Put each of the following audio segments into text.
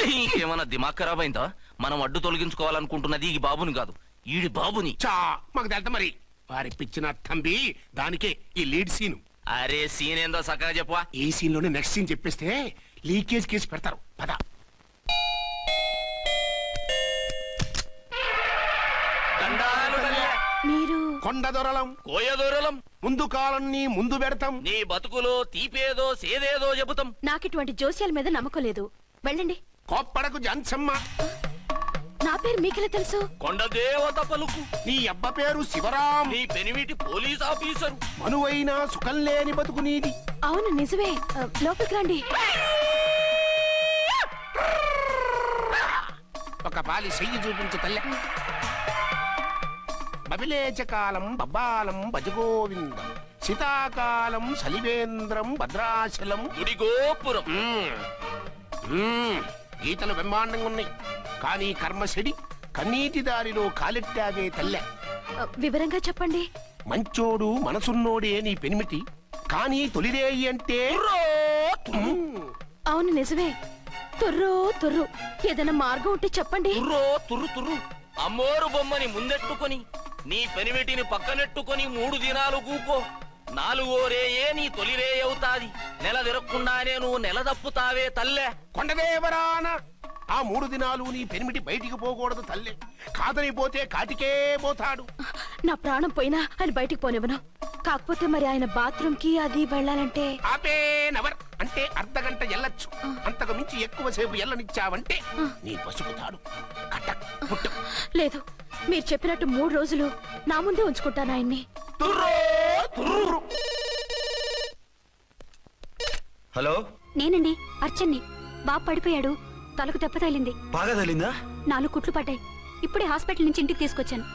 నీకేమన్నా దిమాగ్ ఖరాబ్ అయిందా? మనం అడ్డు తొలగించుకోవాలనుకుంటున్నది ఈ బాబుని కాదు, ఈడి బాబుని. చా మాకు తెలుతా మరి. వారి పిచ్చిన తంబి దానికే ఈ లీడ్ సీన్. అరే సీన్ ఏందో సక్కగా చెప్పవా? ఈ సీన్ లోనే నెక్స్ట్ సీన్ చెప్పేస్తే లీకేజ్ కేసు పెడతారు. పద. మీరు కొండ దొరలం కోయ దూరలం ముందు కాలన్నీ ముందు పెడతాం. నీ బతుకులో తీపేదో సేదేదో చెబుతాం. నాకిటువంటి జోస్యాల మీద నమ్మకం లేదు. వెళ్ళండి. కోప్పడకు జంచమ్మ. నా పేరు మీకెలా తెలుసు? కొండ దేవత పలుకు. నీ అబ్బ పేరు శివరాం. నీ పెనిమిటి పోలీస్ ఆఫీసరు. మనువైనా సుఖం లేని బతుకు నీది. అవును నిజమే. లోపలికి రండి. ఒక పాలి చెయ్యి చూపించు తల్లె. బబిలేచకాలం బబ్బాలం భజగోవిందం శీతాకాలం సలివేంద్రం భద్రాచలం గుడిగోపురం. గీతలు బ్రహ్మాండంగా ఉన్నాయి, కానీ కర్మశడి కన్నీటి దారిలో కాలెట్టాగే తల్లె. వివరంగా చెప్పండి. మంచోడు మనసున్నోడే నీ పెనిమిటి, కానీ తొలిరేయి అంటే అవును నిజమే. తుర్రో తుర్రు. ఏదైనా మార్గం ఉంటే చెప్పండి. తుర్రో తుర్రు తుర్రు. అమ్మోరు బొమ్మని ముందెట్టుకొని నీ పెనిమిటిని పక్కనెట్టుకొని 3 దినాలు కూకో. 4వ రేయే నీ తొలి రే అవుతాది. నెల తిరగకుండానే నువ్వు నెల తప్పుతావే తల్లే. కొండదేవరాన ఆ 3 దినాలు నీ పెనిమిటి బయటికి పోకూడదు తల్లే. కాదని పోతే కాటికే పోతాడు. నా ప్రాణం పోయినా ఆయన బయటికి పోనివ్వను. కాకపోతే మరి ఆయన బాత్రూమ్ కి అది వెళ్ళాలంటే ఆపేనవర్ అంటే అర్ధగంట ఎల్లొచ్చు. అంతకు మించి ఎక్కువసేపు ఎల్లనిచ్చావంటే నీ పసుపుతాడు కటక్ పుట్టక్. లేదు, మీరు చెప్పినట్టు 3 రోజులు నా ముందే ఉంచుకుంటాను ఆయన్ని. హలో, నేనండి అర్చన్ని. బాబు పడిపోయాడు, తలకు దెబ్బ తగిలింది. బాగా తగిలిందా? 4 కుట్లు పడ్డాయి. ఇప్పుడే హాస్పిటల్ నుంచి ఇంటికి తీసుకొచ్చాను.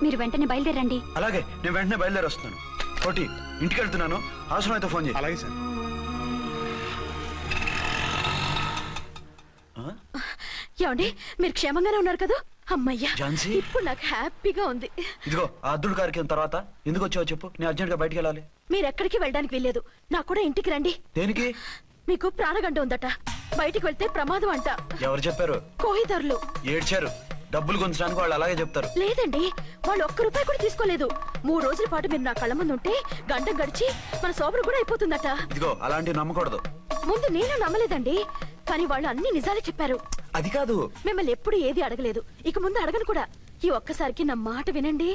మీరు వెంటనే బయలుదేరండి. అలాగే, నేను వెంటనే బయలుదేరి వస్తున్నాను. కోటి, ఇంటికి వెళ్తున్నాను. అవసరం అయితే ఫోన్ చేయి. అలాగే సార్. ఏమండి, మీరు క్షేమంగానే ఉన్నారు కదా? అమ్మయ్యా, ఝాన్సీ? ఇప్పుడు నాకు హ్యాపీగా ఉంది. ఇదిగో ఆ అద్దుడు కార్యక్రమం తర్వాత ఎందుకు వచ్చావో చెప్పు. నేను అర్జెంట్ గా బయటికి వెళ్ళాలి. మీరు ఎక్కడికి వెళ్ళడానికి వెళ్ళలేదు. నాకు కూడా ఇంటికి రండి. దేనికి? మీకు ప్రాణగంట ఉందట. బయటికి వెళ్తే ప్రమాదం అంట. ఎవరు చెప్పారు? కోహిదారులు ఏడ్చారు. డబ్బులు గుంచడానికి వాళ్ళు అలాగే చెప్తారు. లేదండి, వాళ్ళు ₹1 కూడా తీసుకోలేదు. 3 రోజుల పాటు మీరు నా కళ్ళ ముందు ఉంటే గంట గడిచి మన సోబరు కూడా అయిపోతుందట. ఇదిగో అలాంటివి నమ్మకూడదు. ముందు నేను నమ్మలేదండి, కానీ వాళ్ళు అన్ని నిజాలే చెప్పారు. అది కాదు, మిమ్మల్ని ఎప్పుడు ఏది అడగలేదు, ఇక ముందు అడగను కూడా. ఈ ఒక్కసారికి నా మాట వినండి.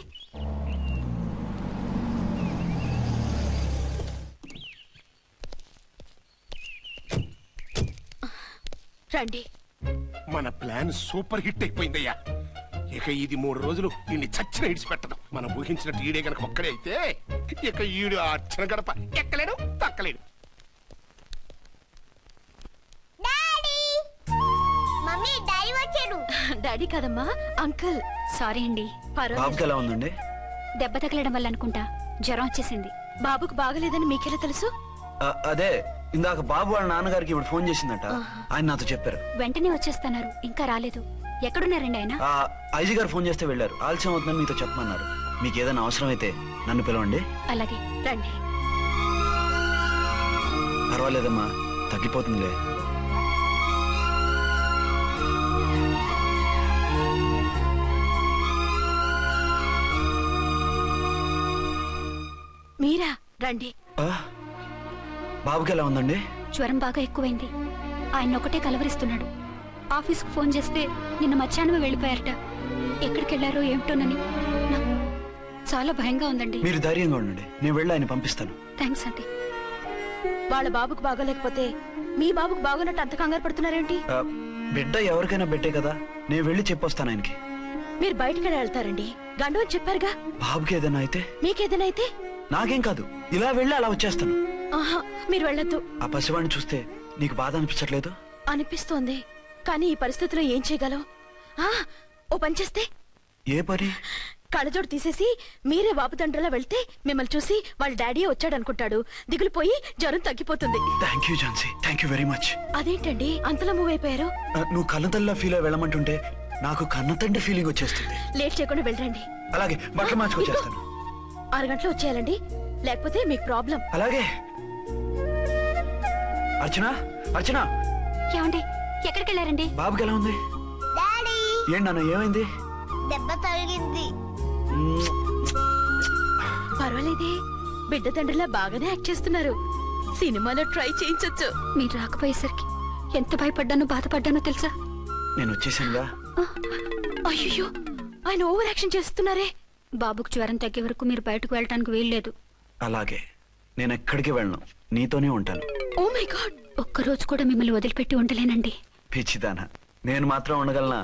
రండి. మన ప్లాన్ సూపర్ హిట్ అయిపోయిందయ్యా. ఇక ఇది 3 రోజులు ఈయన్ని చచ్చిన ఇడిచిపెట్టదు. మనం ఊహించినట్టు ఈడే గనక ఒక్కడే అయితే ఇక ఈడు ఆ అర్చన గడప ఎక్కలేడు తక్కలేడు. డాడీ కాదమ్మా, అంకుల్. సారీ అండి. బాబుకి ఎలా ఉందండి? దెబ్బ తగలడం వల్ల అనుకుంటా జ్వరం వచ్చేసింది. బాబుకు బాగలేదని మీకెలా తెలుసు? అదే ఇందాక బాబు వాళ్ళ నాన్నగారికి ఇప్పుడు ఫోన్ చేసిందట. ఆయన నాతో చెప్పారు. వెంటనే వచ్చేస్తున్నారు, ఇంకా రాలేదు. ఎక్కడున్నారండి ఆయన? ఐజీ గారు ఫోన్ చేస్తే వెళ్ళారు. ఆలస్యం అవుతుందని మీతో చెప్పమన్నారు. మీకు ఏదైనా అవసరం అయితే నన్ను పిలవండి. అలాగే రండి. పర్వాలేదమ్మా, తగ్గిపోతుందిలే. మీరా? రండి. బాబుకి ఎలా ఉందండి? జ్వరం బాగా ఎక్కువైంది. ఆయన ఒకటే కలవరిస్తున్నాడు. ఆఫీస్కు ఫోన్ చేస్తే నిన్న మధ్యాహ్నమే వెళ్ళిపోయారట. ఎక్కడికి వెళ్లారో ఏమిటోనని నాకు చాలా భయంగా ఉందండి. మీరు ధైర్యంగా ఉండండి, నేను వెళ్ళి ఆయన పంపిస్తాను. థ్యాంక్స్ అండి. వాళ్ళ బాబుకు బాగోలేకపోతే మీ బాబుకు బాగోనట్టు అంత కంగారు పడుతున్నారేంటి? బిడ్డ ఎవరికైనా బిడ్డే కదా, నేను వెళ్ళి చెప్పొస్తాను ఆయనకి. మీరు బయటకు వెళ్తారండి, గండు అని చెప్పారుగా. బాబుకి ఏదైనా అయితే? మీకేదైనా అయితే? నాకేం కాదు, ఇలా వెళ్ళి అలా వచ్చేస్తాను. ఆహా, మీరు వెళ్ళొద్దు. ఆ పసివాడిని చూస్తే నీకు బాధ అనిపించట్లేదు? అనిపిస్తోంది, కానీ ఈ పరిస్థితిలో ఏం చేయగలం? ఓ పని చేస్తే? ఏ పని? కళ్ళజోడు తీసేసి మీరే వాపుతండ్రలా వెళ్తే మిమ్మల్ని చూసి వాళ్ళ డాడీ వచ్చాడనుకుంటాడు. దిగులు పోయి జ్వరం తగ్గిపోతుంది. Thank you Jhansi, thank you very much. అదేంటండి అంతలా మూవ్ అయిపోయారు? నువ్వు కన్నతల్లిలా ఫీల్ అయి వెళ్ళమంటుంటే నాకు కన్నతండ్రి ఫీలింగ్ వచ్చేస్తుంది. లేట్ చేయకుండా వెళ్ళండి. అలాగే, బట్టలు మార్చుకొచ్చేస్తాను. 6 గంటలు వచ్చేయాలండి, లేకపోతే మీకు ప్రాబ్లం. అలాగే. అర్చన, అర్చన. ఏమండి, ఎక్కడికి వెళ్ళారండి? బాబుకి ఎలా ఉంది? డాడీ ఏంటి నాన్న ఏమైంది? దెబ్బ తగిలింది. పర్వాలేదే, బిడ్డ తండ్రిలా బాగానే యాక్ట్ చేస్తున్నారు. సినిమాలో ట్రై చేయించొచ్చు. మీరు రాకపోయేసరికి ఎంత భయపడ్డానో బాధపడ్డానో తెలుసా? నేను వచ్చేసానుగా. అయ్యో, ఆయన ఓవర్ యాక్షన్ చేస్తున్నారే. బాబుకు జ్వరం తగ్గే వరకు మీరు బయటకు వెళ్ళటానికి వీల్లేదు. అలాగే, నేను ఎక్కడికి వెళ్ళను, నీతోనే ఉంటాను. ఓ మై గాడ్, ఒక్కరోజు కూడా మిమ్మల్ని వదిలిపెట్టి ఉండలేనండి. పిచ్చిదానా, నేను మాత్రం ఉండగలనా?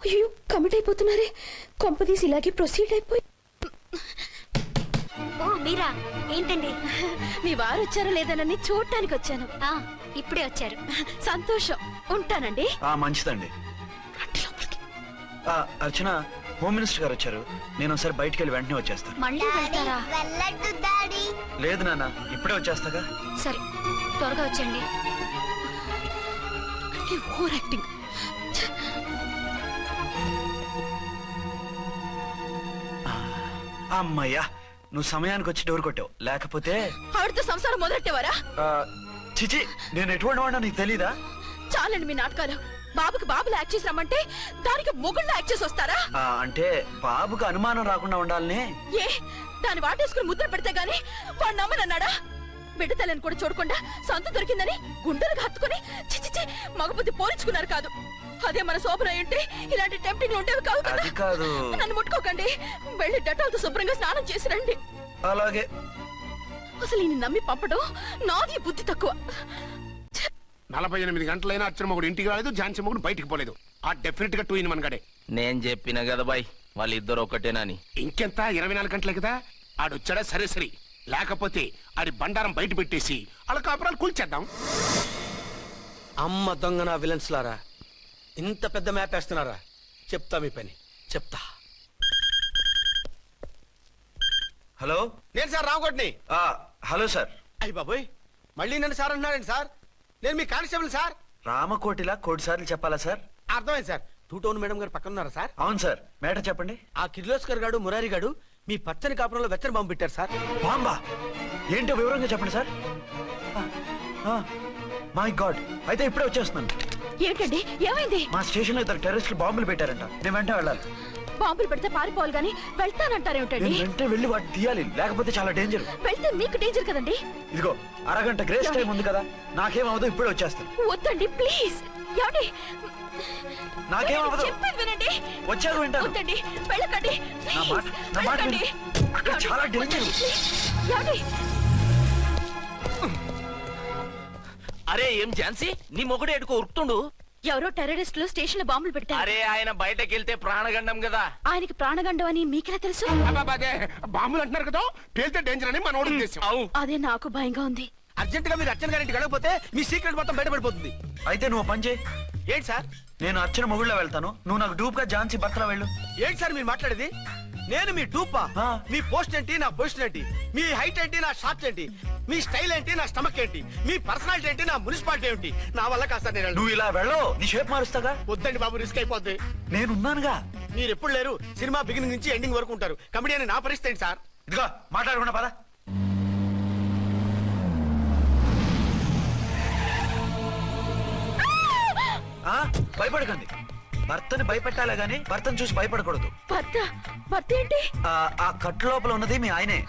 అయ్యో కమిట్ అయిపోతున్నారే. కొంపదీసి ఇలాగే ప్రొసీడ్ అయిపోయి. ఓ మీరా, ఏంటండి? మీ వారు వచ్చారో లేదనని చూడటానికి వచ్చాను. ఇప్పుడే వచ్చారు. సంతోషం, ఉంటానండి. మంచిదండి. అర్చన, హోమ్ మినిస్టర్ గారు వచ్చారు. నేను ఒకసారి బయటికి వెళ్ళి వెంటనే వచ్చేస్తాను. మళ్ళీ వెళ్తారా? వెళ్ళొద్దు డాడీ. లేదు నాన్న, ఇప్పుడే వచ్చేస్తాగా. సరే, త్వరగా వచ్చండి. Over acting. అమ్మయ్యా, నువ్వు సమయానికి వచ్చి డోర్ కొట్టావు, లేకపోతే ఆవిడతో సంసారం మొదలెట్టేవారా? చిచి, నేను ఎటువంటి వాడినా నీకు తెలీదా? చాలండి మీ నాటకాలు. బాబుకి బాబులు యాక్ట్ చేసి రమ్మంటే దానికి మొగుళ్ళు యాక్ట్ చేసి వస్తారా? అంటే బాబుకు అనుమానం రాకుండా ఉండాలని. ఏ, దాన్ని వాటేసుకుని ముద్ర పెడితే గాని వాడు నమ్మనన్నాడా? బిడ్డ తల్లిని కూడా చూడకుండా సంత దొరికిందని గుండెలకు హత్తుకుని చిచిచి మగబుద్ధి పోల్చుకున్నారు కాదు. అదే మన శోభన ఉంటే ఇలాంటి టెంప్టింగ్ ఉండేవి కాదు కదా. అది కాదు. నన్ను ముట్టుకోకండి, వెళ్ళి డెటాల్తో శుభ్రంగా స్నానం చేసి రండి. అలాగే. అసలు ఈయన నమ్మి పంపడం నాది బుద్ధి తక్కువ. 48 గంటలైనా అర్చన మొగుడు ఇంటికి రాలేదు, ఝాన్సీ మొగుడు బయటికి పోలేదు. ఆ డెఫినెట్ గా 2 in 1 గడే. నేను చెప్పిన కదా బాయ్, వాళ్ళిద్దరు ఒకటేనని. ఇంకెంత 24 గంటలే కదా. ఆడొచ్చాడా సరే సరే, లేకపోతే ఆడి బండారం బయట పెట్టేసి వాళ్ళ కాపురాలు కూల్చేద్దాం. అమ్మ దొంగ నా విలన్స్ లారా, ఇంత పెద్ద మ్యాప్ వేస్తున్నారా? చెప్తా మీ పని, చెప్తా. హలో, నేను సార్ రామకోటిని. Hello sir. అయ్యి బాబోయ్, మళ్ళీ నన్ను సార్ అంటున్నారండి సార్? నేను మీ కానిస్టేబుల్ సార్. రామకోటిలా 1 సార్లు చెప్పాలా సార్? అర్థమైంది సార్. 2 టౌన్ మేడం గారు పక్కన ఉన్నారా సార్? అవును సార్. మేటర్ చెప్పండి. ఆ కిర్లోస్కర్ గాడు మురారి గాడు మీ పచ్చని కాపురంలో వెచ్చని బాంబు పెట్టారు సార్. బాంబా? ఏంటో వివరంగా చెప్పండి సార్. మై గాడ్, అయితే ఇప్పుడే వచ్చేస్తున్నాను. ఏంటండి, ఏమైంది? మా స్టేషన్ లో 2 టెర్రరిస్టులు బాంబులు పెట్టారంట. నేను వెంటనే వెళ్ళాలి. బాంబులు పెడితే పారిపోవాలి గాని వెళ్తానంటారేమిటండి? నేను వెంటనే వెళ్ళి వాటిని తీయాలి, లేకపోతే చాలా డేంజర్. వెళ్తే మీకు డేంజర్ కదండి. ఇదిగో, అరగంట గ్రేస్ టైం ఉంది కదా, నాకేమవుతుందో ఇప్పుడే వచ్చేస్తాను. వద్దండి ప్లీజ్. ఏమండి, నాకేమవుతుందో చెప్పేది వినండి. వచ్చాక వింటాను. వద్దండి, వెళ్ళకండి నా మాట వెళ్ళకండి. విను. అక్కడ చాలా డేంజర్. ఏమండి? అరే ఏం ఝాన్సీ, నీ మొగుడు ఎడుకో ఉరుకుతుండు. ఎవరో టెర్రరిస్టులు స్టేషన్ లో బాంబులు పెడతారు. అరే ఆయన బయటకెళ్తే ప్రాణగండం కదా. ఆయనకి ప్రాణగండం అని మీకెలా తెలుసు? అదే బాంబులు అంటున్నారు కదా, పేలితే డేంజర్ అని మన ఉద్దేశం. అదే నాకు భయంగా ఉంది. అర్జెంట్ గా మీరు అర్చన గారింటికి వెళ్ళకపోతే మీ సీక్రెట్ మొత్తం బయటపడిపోతుంది. అయితే నువ్వు పని చేయి. ఏంటి సార్? నేను అర్చన మొగుళ్ళ వెళ్తాను, నువ్వు నాకు డూప్ గా ఝాన్సీ భర్తలో వెళ్ళు. ఏంటి సార్ మీరు మాట్లాడేది? నేను మీ టూపా? మీ పోస్ట్ ఏంటి, నా పొజిషన్ ఏంటి? మీ హైట్ ఏంటి, నా షార్ట్ ఏంటి? మీ స్టైల్ ఏంటి, నా స్టమక్ ఏంటి? మీ పర్సనాలిటీ ఏంటి, నా మున్సిపాలిటీ ఏంటి? నా వల్ల కాస్త నేను నువ్వు ఇలా వెళ్ళవు, నీ షేప్ మారుస్తాగా. వద్దండి బాబు, రిస్క్ అయిపోద్ది. నేనున్నానుగా. మీరు ఎప్పుడు లేరు, సినిమా బిగినింగ్ నుంచి ఎండింగ్ వరకు ఉంటారు. కమిడీ అని నా పరిస్థితి ఏంటి సార్? ఇదిగో మాట్లాడకుండా పద. భయపడకండి. భర్తని భయపెట్టాలే గాని భర్తను చూసి భయపడకూడదు. భర్త? భర్త ఏంటి? ఆ కట్టు లోపల ఉన్నది మీ ఆయనే.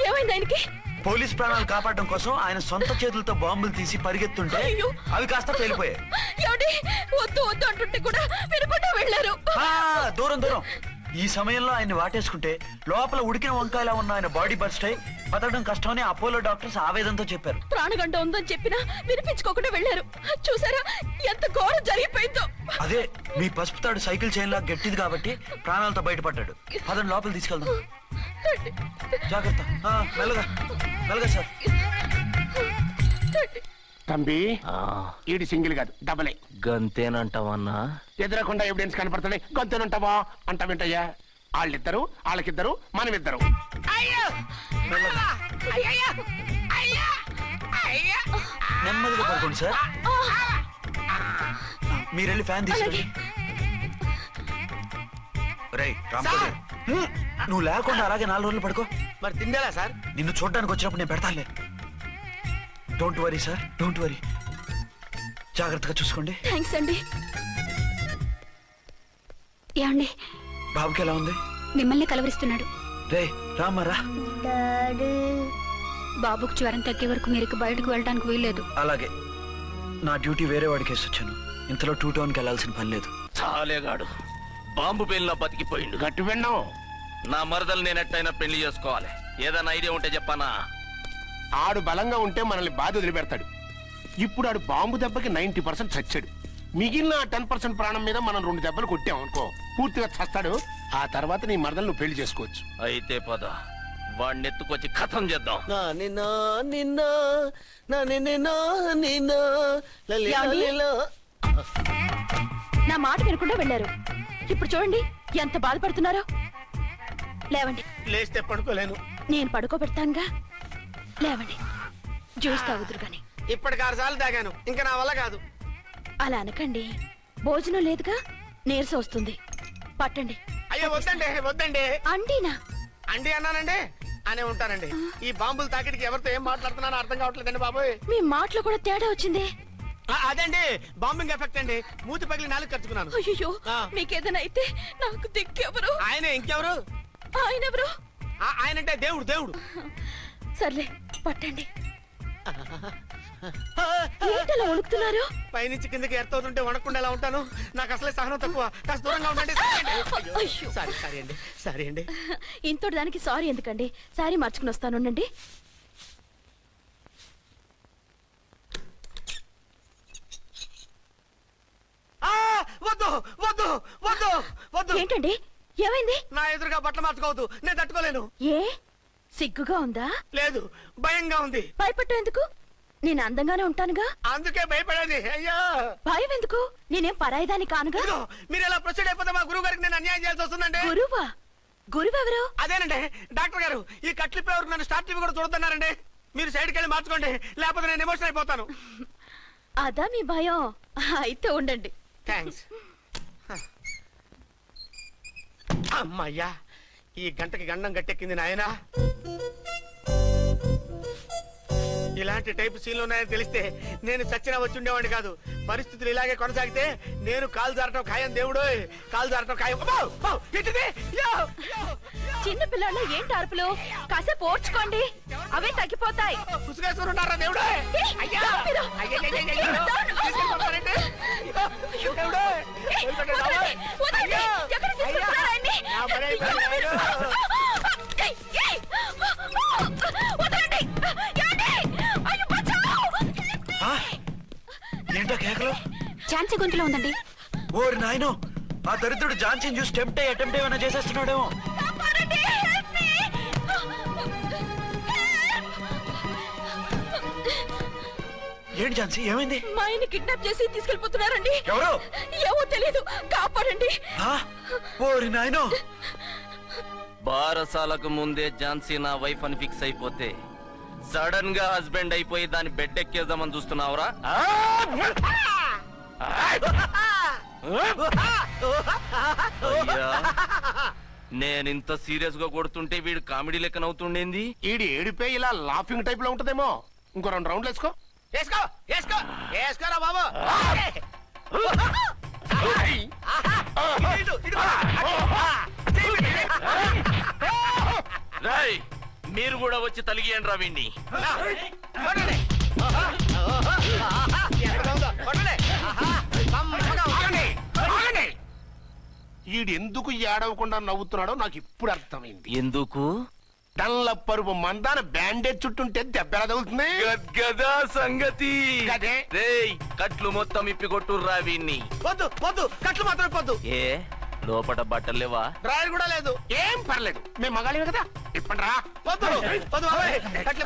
ఏమైంది ఆయనకి? పోలీస్ ప్రాణాలు కాపాడడం కోసం ఆయన సొంత చేతులతో బాంబులు తీసి పరిగెత్తుంటే అయ్యో. అవి కాస్త పేలిపోయాయి. ఏమండి, వద్దు వద్దు అంటుంటే కూడా వినకుండా వెళ్ళారు. దూరం దూరం. ఈ సమయంలో ఆయన్ని వాటేసుకుంటే లోపల ఉడికిన వంకాయలా ఉన్న ఆయన బాడీ బర్స్ట్ అయి బతకడం కష్టమని అపోలో డాక్టర్స్ ఆవేదనతో చెప్పారు. ప్రాణగంట ఉందని చెప్పినా వినిపించుకోకుండా వెళ్ళారు. చూసారా ఎంత ఘోరం జరిగిపోయిందో. అదే మీ పసుపు తాడు సైకిల్ చైన్ లా గట్టిది కాబట్టి ప్రాణాలతో బయటపడ్డాడు. అతను లోపల తీసుకెళ్దాం. జాగ్రత్త. మెల్లగా మెల్లగా సార్. తంబి, ఈడి సింగిల్ కాదు డబలే. గంతేనంటావన్నా? ఎదురకుండా ఎవిడెన్స్ కనపడుతుంది, గొంతునుంటావా అంటావేంటయ్యా? వాళ్ళిద్దరు, వాళ్ళకిద్దరు, మనమిద్దరు. నెమ్మదిగా పడుకోండి సార్. మీరెళ్ళి ఫ్యాన్ తీసుకెళ్ళి. రేయ్ రాంకోటి, నువ్వు లేకుండా అలాగే 4 రోజులు పడుకో. మరి తిండేలా సార్? నిన్ను చూడడానికి వచ్చినప్పుడు నేను పెడతానులే. Don't worry sir, don't worry. జాగ్రత్తగా చూసుకోండి. థ్యాంక్స్ అండి. ఏమండి, బాబుకి ఎలా ఉంది? మిమ్మల్ని కలవరిస్తున్నాడు. రే రామరా. డాడీ బాబుకు జ్వరం తగ్గే వరకు మీరు బయటకు వెళ్ళడానికి వీల్లేదు. అలాగే. నా డ్యూటీ వేరే వాడికి వేసి వచ్చాను. ఇంతలో 2 టౌన్కి వెళ్ళాల్సిన పని లేదు. చాలేగాడు బాంబు పేలిన బతికిపోయిండు. గట్టి విన్నాం. నా మరదలు నేనెట్టయినా పెళ్లి చేసుకోవాలి. ఏదైనా ఐడియా ఉంటే చెప్పానా? ఆడు బలంగా ఉంటే మనల్ని బాధ వదిలిపెడతాడు. ఇప్పుడు ఆడు బాంబు దెబ్బకి 90% చచ్చాడు. మిగిలిన 10% ప్రాణం మీద మనం 2 దెబ్బలు కొట్టాం అనుకో, పూర్తిగా చస్తాడు. ఆ తర్వాత నీ మరదలు నువ్వు పెళ్లి చేసుకోవచ్చు. అయితే పద, వాడిని ఎత్తుకొచ్చి కథం చేద్దాం. నా మాట వినకుండా వెళ్ళారు. ఇప్పుడు చూడండి ఎంత బాధపడుతున్నారో. లేవండి. లేస్తే పడుకోలేను. నేను పడుకోబెడతానుగా. లేవండి, జ్యూస్ తాగుదురు గాని. ఇప్పటికి 6 సార్లు తాగాను, ఇంకా నా వల్ల కాదు. అలా అనకండి, భోజనం లేదుగా, నీరసం వస్తుంది. పట్టండి. అయ్యో వద్దండి, వద్దండి. అంటీనా? అండి అన్నానండి, అనే ఉంటానండి. ఈ బాంబుల తాకిడికి ఎవరితో ఏం మాట్లాడుతున్నానో అర్థం కావట్లేదండి బాబోయ్. మీ మాటలో కూడా తేడా వచ్చింది. అదండి బాంబింగ్ ఎఫెక్ట్ అండి. మూతి పగిలి 4 ఖర్చుకున్నాను. అయ్యో, మీకేదైనా అయితే నాకు దిక్కెవరు? ఆయనే, ఇంకెవరు? ఆయనెవరు? ఆయనంటే దేవుడు, దేవుడు. సర్లే, పట్టండి. ఏంటలా వణుకుతున్నారు? పైనుంచి కిందకి ఎర్తవుతుంటే వణకుండా ఎలా ఉంటాను? నాకు అసలే సహనం తక్కువ. కాస్త దూరంగా ఉండండి. అయ్యో. సారీ అండి, సారీ అండి. ఇంతటి దానికి సారీ ఎందుకండి? సారీ మార్చుకుని వస్తాను. ఉండండి. వద్దు వద్దు వద్దు వద్దు. ఏంటండి, ఏమైంది? నా ఎదురుగా బట్టలు మార్చుకోవద్దు, నేను తట్టుకోలేను. ఏ సిగ్గుగా ఉందా? లేదు, భయంగా ఉంది. భయపట్టు ఎందుకు? నేను అందంగానే ఉంటానుగా. అందుకే భయపడేది. అయ్యా, భయం ఎందుకు? నేనేం పరాయిదాని కానుగా. ఇదిగో, మీరు ఎలా ప్రొసీడ్ అయిపోతే మా గురువు గారికి నేను అన్యాయం చేయాల్సి వస్తుందండి. గురువా? గురువెవరు? అదేనండి డాక్టర్ గారు. ఈ కట్లిప్పే వరకు నన్ను స్టార్ట్ టీవీ కూడా చూడొద్దన్నారండి. మీరు సైడ్కి వెళ్ళి మార్చుకోండి, లేకపోతే నేను ఎమోషన్ అయిపోతాను. అదా మీ భయం? అయితే ఉండండి. థ్యాంక్స్. అమ్మయ్యా, ఈ గంటకి గండం గట్టెక్కింది నాయనా. ఇలాంటి టైప్ సీన్లు ఉన్నాయని తెలిస్తే నేను చచ్చినా వచ్చి ఉండేవాడిని కాదు. పరిస్థితులు ఇలాగే కొనసాగితే నేను కాలు జారటం ఖాయం. దేవుడు, కాలు జారటం ఖాయం. చిన్న పిల్లలు ఏంటి అరుపులు? కాసేపు ఓర్చుకోండి, అవే తగ్గిపోతాయి. పుసుగేసుకుంటారా దేవుడు? ఏంటో కేకలు? ఛాన్సీ గొంతులో ఉందండి. ఓరి నాయనో, ఆ దరిద్రుడు ఝాన్సీని చూసి అటెంప్ట్ ఏమైనా చేసేస్తున్నాడేమో. ఏంటి ఝాన్సీ, ఏమైంది? మా ఆయన కిడ్నాప్ చేసి తీసుకెళ్లిపోతున్నారండి. ఎవరు? ఏమో తెలీదు, కాపాడండి. ఓరి నాయనో. బారసాలకు ముందే ఝాన్సీ నా వైఫ్ అని ఫిక్స్ అయిపోతే సడన్ గా హస్బెండ్ అయిపోయి దాన్ని బెడ్ ఎక్కేద్దామని చూస్తున్నావురా? నేనింత సీరియస్ గా కొడుతుంటే వీడు కామెడీ లెక్క నవ్వుతుండేంది? ఈడి ఏడిపే ఇలా లాఫింగ్ టైప్ లో ఉంటదేమో. ఇంకో 2 రౌండ్లు వేసుకో. వేసుకో వేసుకో వేసుకోరా బాబు. రాయ్, మీరు కూడా వచ్చి తలిగియండి రా వీణ్ణి. ఈడు ఎందుకు ఏడవకుండా నవ్వుతున్నాడో నాకు ఇప్పుడు అర్థమైంది. ఎందుకు? డల్లపరుపు మందాన బ్యాండేజ్ చుట్టుంటే దెబ్బ ఎలా తగులుతుంది? గదా సంగతి. గదే. రేయ్, కట్లు మొత్తం ఇప్పి కొట్టుర్రా వీణ్ణి. వద్దు వద్దు, కట్లు మాత్రం ఇప్పొద్దు. ఏ లోపట బట్టలు లేవా? డ్రాయర్ కూడా లేదు. ఏం పర్లేదు, మేము మగాళివే కదా. ఇప్పండి రా. వద్దు వద్దు బాబాయ్, కట్లు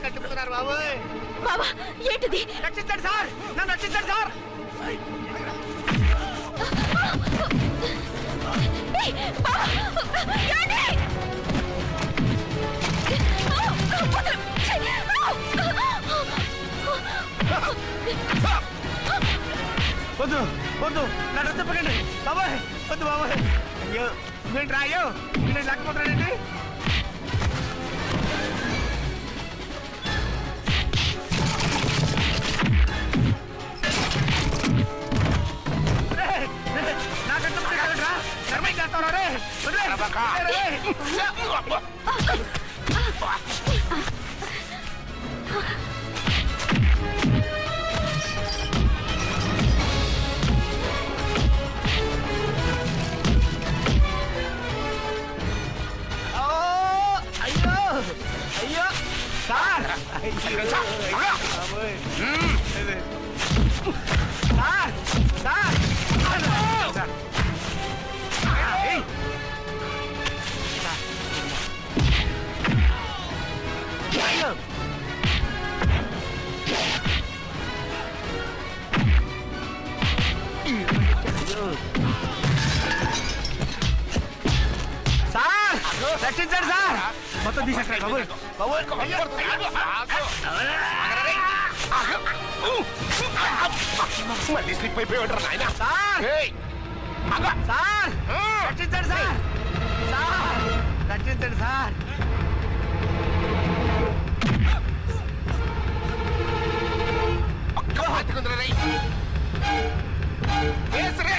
కట్టిపోతున్నారు బాబాయ్. బాబా, ఏంటిది? రక్షించండి సార్, నన్ను రక్షించండి సార్. ఏయ్, బాబా, ఏంటి? వద్దు వద్దు, నన్ను చెప్పకండి బాబాయ్. వద్దు బాబాయ్. అయ్యో, నేను రాయో, నేను లేకపోతున్నానండి. రక్షించండి సార్. మొత్తం తీసేస్తాయి మళ్ళీ స్లిప్ అయిపోయాడు నాయన. సార్. సార్ రక్షించండి సార్. సార్ రక్షించండి సార్. ఒక్క బతికుందిరా రై. వేసరే.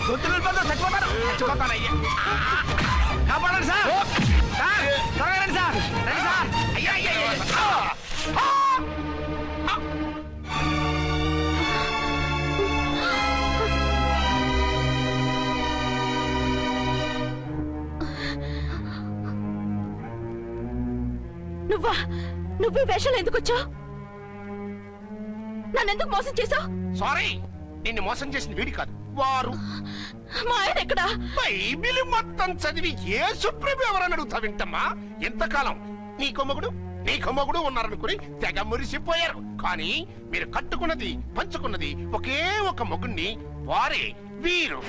గొంతులు చచ్చిపోతాను. చచ్చిపోతానయ్యా. కాపాడండి సార్. సార్ త్వరగా రండి సార్. రండి సార్. అయ్యా అయ్యా నువ్వా? నువ్వు ఈ వేషాలు ఎందుకు వచ్చావు? నన్నెందుకు మోసం చేశావు? సారీ, నిన్ను మోసం చేసిన వీడి కాదు, వారు. మా ఆయన ఎక్కడా? బైబిల్ మొత్తం చదివి ఏ సుప్రీం ఎవరని అడుగుతా వింటమ్మా. ఎంతకాలం నీ కొమ్మగుడు ఉన్నారనుకుని తెగ మురిసిపోయారు. కానీ మీరు కట్టుకున్నది పంచుకున్నది ఒకే ఒక మొగుణ్ణి, వారే వీరు.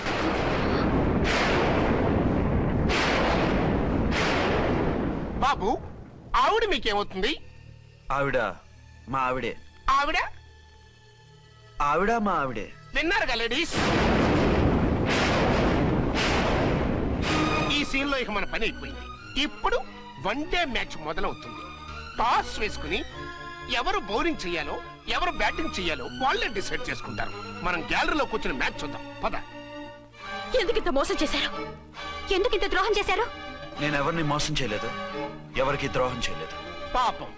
బాబు, ఆవిడ మీకేమవుతుంది? ఆవిడ మా ఆవిడే. ఆవిడ ఆవిడ మా ఆవిడే. విన్నారుగా లేడీస్, ఈ సీన్ లో ఇక మన పని అయిపోయింది. ఇప్పుడు వన్ డే మ్యాచ్ మొదలవుతుంది. టాస్ వేసుకుని ఎవరు బౌలింగ్ చెయ్యాలో ఎవరు బ్యాటింగ్ చెయ్యాలో వాళ్ళే డిసైడ్ చేసుకుంటారు. మనం గ్యాలరీలో కూర్చుని మ్యాచ్ చూద్దాం. పద. ఎందుకింత మోసం చేశారు? ఎందుకింత ద్రోహం చేశారు? నేను ఎవరిని మోసం చేయలేదు, ఎవరికి ద్రోహం చేయలేదు. పాపం,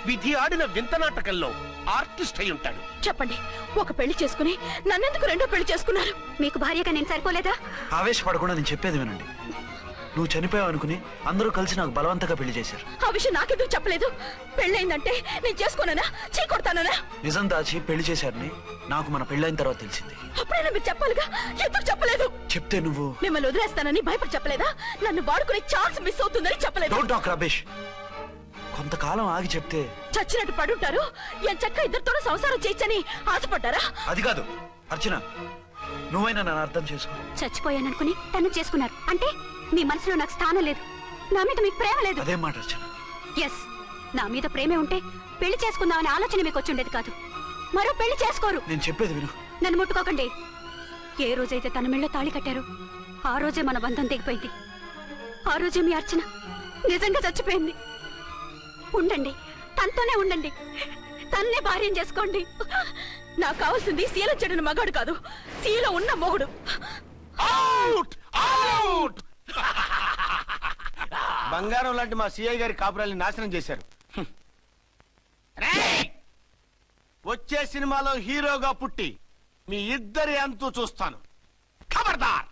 విధి ఆడిన వింత నాటకంలో ఆర్టిస్ట్ అయి ఉంటాడు. చెప్పండి, ఒక పెళ్లి చేసుకుని నన్నెందుకు రెండో పెళ్లి చేసుకున్నారు? మీకు భార్యగా నేను సరిపోలేదా? ఆవేశపడకుండా నేను చెప్పేది వినండి. నువ్వు చనిపోయావు అనుకుని అందరూ కలిసి నాకు బలవంతంగా పెళ్లి చేశారు. ఆ విషయం నాకెందుకు చెప్పలేదు? పెళ్ళైందంటే నేను చేసుకోనా, చీ కొడతానా? నిజం దాచి పెళ్లి చేశారని నాకు మన పెళ్ళైన తర్వాత తెలిసింది. అప్పుడైనా మీరు చెప్పాలిగా, ఎందుకు చెప్పలేదు? చెప్తే నువ్వు మిమ్మల్ని వదిలేస్తానని భయపడి చెప్పలేదా? నన్ను వాడుకునే ఛాన్స్ మిస్ అవుతుందని చెప్పలేదు. Don't talk రబేష్. కొంతకాలం ఆగి చెప్తే చచ్చినట్టు పడుంటారు. ఎంచక్క ఇద్దరితో సంసారం చేయొచ్చని ఆశపడ్డారా? అది కాదు అర్చన, నువ్వైనా నన్ను అర్థం చేసుకో. చచ్చిపోయాననుకుని తను చేసుకున్నారు అంటే మీ మనసులో నాకు స్థానం లేదు, నా మీద మీకు ప్రేమ లేదు. అదే మాట అర్చన. ఎస్, నా మీద ప్రేమే ఉంటే పెళ్లి చేసుకుందామనే ఆలోచన మీకు వచ్చి ఉండేది కాదు. మరో పెళ్లి చేసుకోరు. నేను చెప్పేది విను. నన్ను ముట్టుకోకండి. ఏ రోజైతే తన మెళ్ళో తాళి కట్టారో ఆ రోజే మన బంధం తెగిపోయింది. ఆ రోజే మీ అర్చన నిజంగా చచ్చిపోయింది. ఉండండి, తనతోనే ఉండండి, తన్నే భార్యం చేసుకోండి. నాకు కావాల్సింది శీలం చెడిన మగాడు కాదు, శీలం ఉన్న మొగుడు. Out out. బంగారం లాంటి మా సిఐ గారి కాపురాల్ని నాశనం చేశారు. వచ్చే సినిమాలో హీరోగా పుట్టి మీ ఇద్దరి అంతు చూస్తాను. ఖబర్దార్,